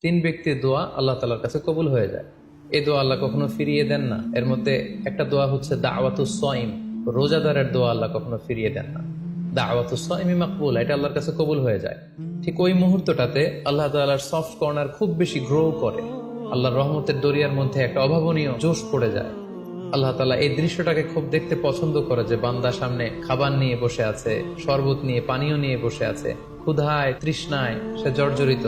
তিন ব্যক্তির দোয়া আল্লাহ তাআলার কাছে কবুল হয়ে যায়। এই দোয়া আল্লাহ কখনো ফিরিয়ে দেন না। এর মধ্যে একটা দোয়া হচ্ছে দাওয়াতুস সাইম, রোজাদারের দোয়া আল্লাহ কখনো ফিরিয়ে দেন না। দাওয়াতুস সাইমি মাকবুল, এটা আল্লাহর কাছে কবুল হয়ে যায়। ঠিক ওই মুহূর্তটাতে আল্লাহ তাআলার সফট কর্নার খুব বেশি গ্রো করে, আল্লাহর রহমতের দরিয়ার মধ্যে একটা অভাবনীয় জোশ পড়ে যায়। আল্লাহ তাআলা এই দৃশ্যটাকে খুব দেখতে পছন্দ করে যে বান্দা সামনে খাবার নিয়ে বসে আছে, শরবত নিয়ে, পানীয় নিয়ে বসে আছে, ক্ষুধায় তৃষ্ণায় সে জর্জরিত।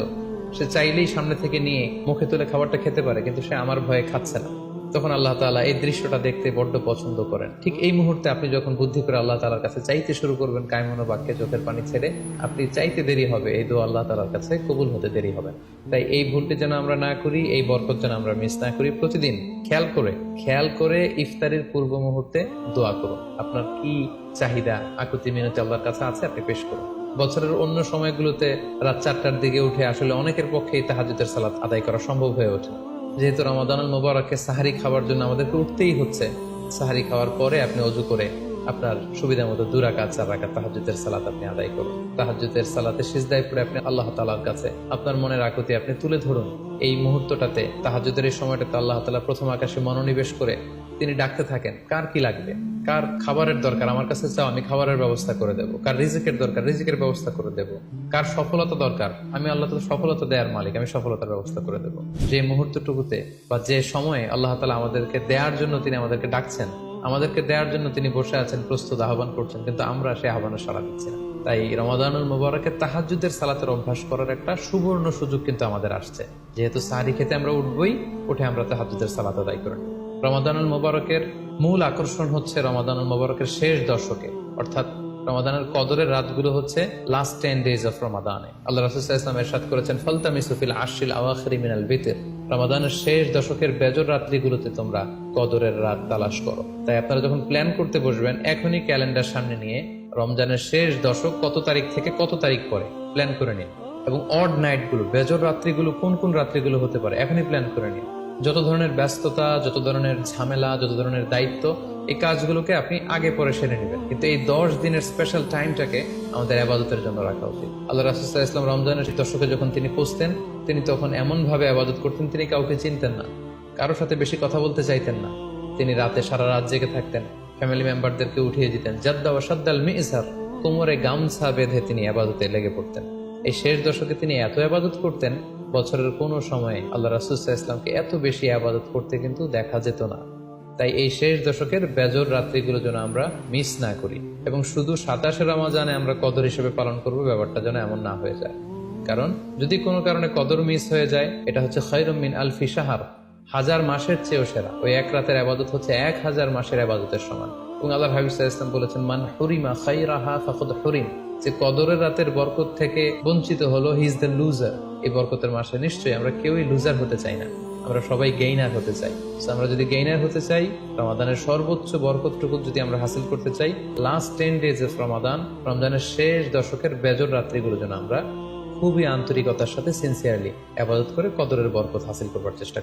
সে চাইলেই সামনে থেকে নিয়ে মুখে তুলে খাবারটা খেতে পারে, কিন্তু সে আমার ভয়ে খাচ্ছে না। তখন আল্লাহ তাআলা এই দৃশ্যটা দেখতে বড্ড পছন্দ করেন। ঠিক এই মুহূর্তে আপনি যখন বুদ্ধি করে আল্লাহ তাআলার কাছে চাইতে শুরু করবেন, কায়মনো বাক্যে চোখের পানি ছেড়ে, আপনি চাইতে দেরি হবে, এই দোয়া আল্লাহ তাআলার কাছে কবুল হতে দেরি হবে। তাই এই ভুলটি যেন আমরা না করি, এই বরকত যেন আমরা মিস না করি। প্রতিদিন খেয়াল করে ইফতারের পূর্ব মুহূর্তে দোয়া করুন। আপনার কি চাহিদা, আকুতি মিনতি আল্লাহর কাছে আছে, আপনি পেশ করুন। বছরের অন্য সময়গুলোতে রাত 4টার দিকে উঠে আসলে অনেকের পক্ষেই তাহাজ্জুদের সালাত আদায় করা সম্ভব হয়ে ওঠে না। যেহেতু রমাদানুল মুবারকে সাহারি খাওয়ার জন্য আমাদেরকে উঠতেই হচ্ছে, সাহারি খাওয়ার পরে আপনি ওযু করে আপনার সুবিধা মতো 2 রাকাত 4 রাকাত তাহাজ্জুদের সালাত আপনি আদায় করুন। তাহাজ্জুদের সালাতে সিজদায় পড়ে আপনি আল্লাহ তাআলার কাছে আপনার মনের আকুতি আপনি তুলে ধরুন। এই মুহূর্তটাতে, তাহাজ্জুদের এই সময়টাতে আল্লাহ তাআলা প্রথম আকাশে মনোনিবেশ করে তিনি ডাকতে থাকেন, কার কি লাগবে, কার খাবারের দরকার, আমার কাছে চাও, আমি খাবারের ব্যবস্থা করে দেবো। কার রিজিকের দরকার, রিজিকের ব্যবস্থা করে দেবো। কার সফলতা দরকার, আমি আল্লাহ তাআলা সফলতা দেওয়ার মালিক, আমি সফলতার ব্যবস্থা করে দেবো। যে মুহূর্তটুকুতে বা যে সময়ে আল্লাহ তাআলা আমাদেরকে দেওয়ার জন্য তিনি আমাদেরকে ডাকছেন, আমাদেরকে দেওয়ার জন্য তিনি বসে আছেন, প্রস্তুত, আহ্বান করছেন, কিন্তু আমরা সেই আহ্বানে সাড়া দিচ্ছি না। তাই রমাদানুল মুবারকে তাহাজ্জুদের সালাতের অভ্যাস করার একটা সুবর্ণ সুযোগ কিন্তু আমাদের আসছে। যেহেতু সাহারি খেতে আমরা উঠবই, উঠে আমরা তাহাজ্জুদের সালাত আদায় করে নেব। রমাদানুল মুবারকের মূল আকর্ষণ হচ্ছে রমাদানুল মুবারকের শেষ দশকে, অর্থাৎ রমাদানের কদরের রাতগুলো হচ্ছে লাস্ট 10 days অফ রমাদানে। আল্লাহ রাসূল সাল্লাল্লাহু আলাইহি ওয়াসাল্লাম ইরশাদ করেছেন, ফালতামিসু ফিল আশরিল আওয়াখিরি মিনাল বিতর, রমাদানের শেষ দশকের বেজর রাত্রিগুলোতে তোমরা কদরের রাত তালাশ করো। তাই আপনারা যখন প্ল্যান করতে বসবেন, এখনই ক্যালেন্ডার সামনে নিয়ে রমজানের শেষ দশক কত তারিখ থেকে কত তারিখ পরে প্ল্যান করে নিন, এবং অড নাইটগুলো, বেজর রাত্রিগুলো কোন কোন রাত্রিগুলো হতে পারে এখনই প্ল্যান করে নিন। যত ধরনের ব্যস্ততা, যত ধরনের ঝামেলা, যত ধরনের দায়িত্ব, এই কাজগুলোকে আপনি আগে পরে সেরে নেবেন, কিন্তু এই 10 দিনের স্পেশাল টাইমটাকে আমাদের ইবাদতের জন্য রাখা উচিত। আল্লাহ রাসূল সাল্লাল্লাহু আলাইহি ওয়াসাল্লাম রমজানের দশকে যখন তিনি পৌঁছতেন, তিনি তখন এমন ভাবে ইবাদত করতেন, তিনি কাউকে চিনতেন না, কারোর সাথে বেশি কথা বলতে চাইতেন না। তিনি রাতে সারা রাত জেগে থাকতেন, ফ্যামিলি মেম্বারদেরকে উঠিয়ে দিতেন, জাদ্দা ওয়া শাদ্দাল মি'জার, কোমরে গামছা বেঁধে তিনি ইবাদতে লেগে পড়তেন। এই শেষ দশকে তিনি এত ইবাদত করতেন, বছরের কোনো সময়ে আল্লাহ রাসূল সাল্লাল্লাহু আলাইহি ওয়াসাল্লামকে এত বেশি ইবাদত করতে কিন্তু দেখা যেত না। তাই এই শেষ দশকের বেজর রাত্রিগুলো যেন আমরা মিস না করি, এবং শুধু 27 রমজানে আমরা কদর হিসেবে পালন করব, ব্যাপারটা যেন এমন না হয়ে যায়। কারণ যদি কোনো কারণে কদর মিস হয়ে যায়, এটা হচ্ছে খায়রুম মিন আলফি শাহর, 1000 মাসের চেয়েও সেরা। ওই এক রাতের ইবাদত হচ্ছে 1000 মাসের ইবাদতের সমান। এবং আল্লাহর হাবিব সাল্লাল্লাহু আলাইহি ওয়াসাল্লাম বলেছেন, মান হুরিমা খায়রাহা ফাকাদ হুরিম, যে কদরের রাতের বরকত থেকে বঞ্চিত হলো, হি ইজ দ্য লুজার। এই বরকতের মাসে নিশ্চয়ই আমরা কেউই লুজার হতে চাই না, আমরা সবাই গেইনার হতে চাই। আমরা যদি গেইনার হতে চাই, রমাদানের সর্বোচ্চ বরকতটুকু যদি আমরা হাসিল করতে চাই, লাস্ট 10 days অফ রমাদান, রমজানের শেষ দশকের বেজর রাত্রিগুলো যেন আমরা খুবই আন্তরিকতার সাথে সিনসিয়ারলি ইবাদত করে কদরের বরকত হাসিল করবার চেষ্টা করি।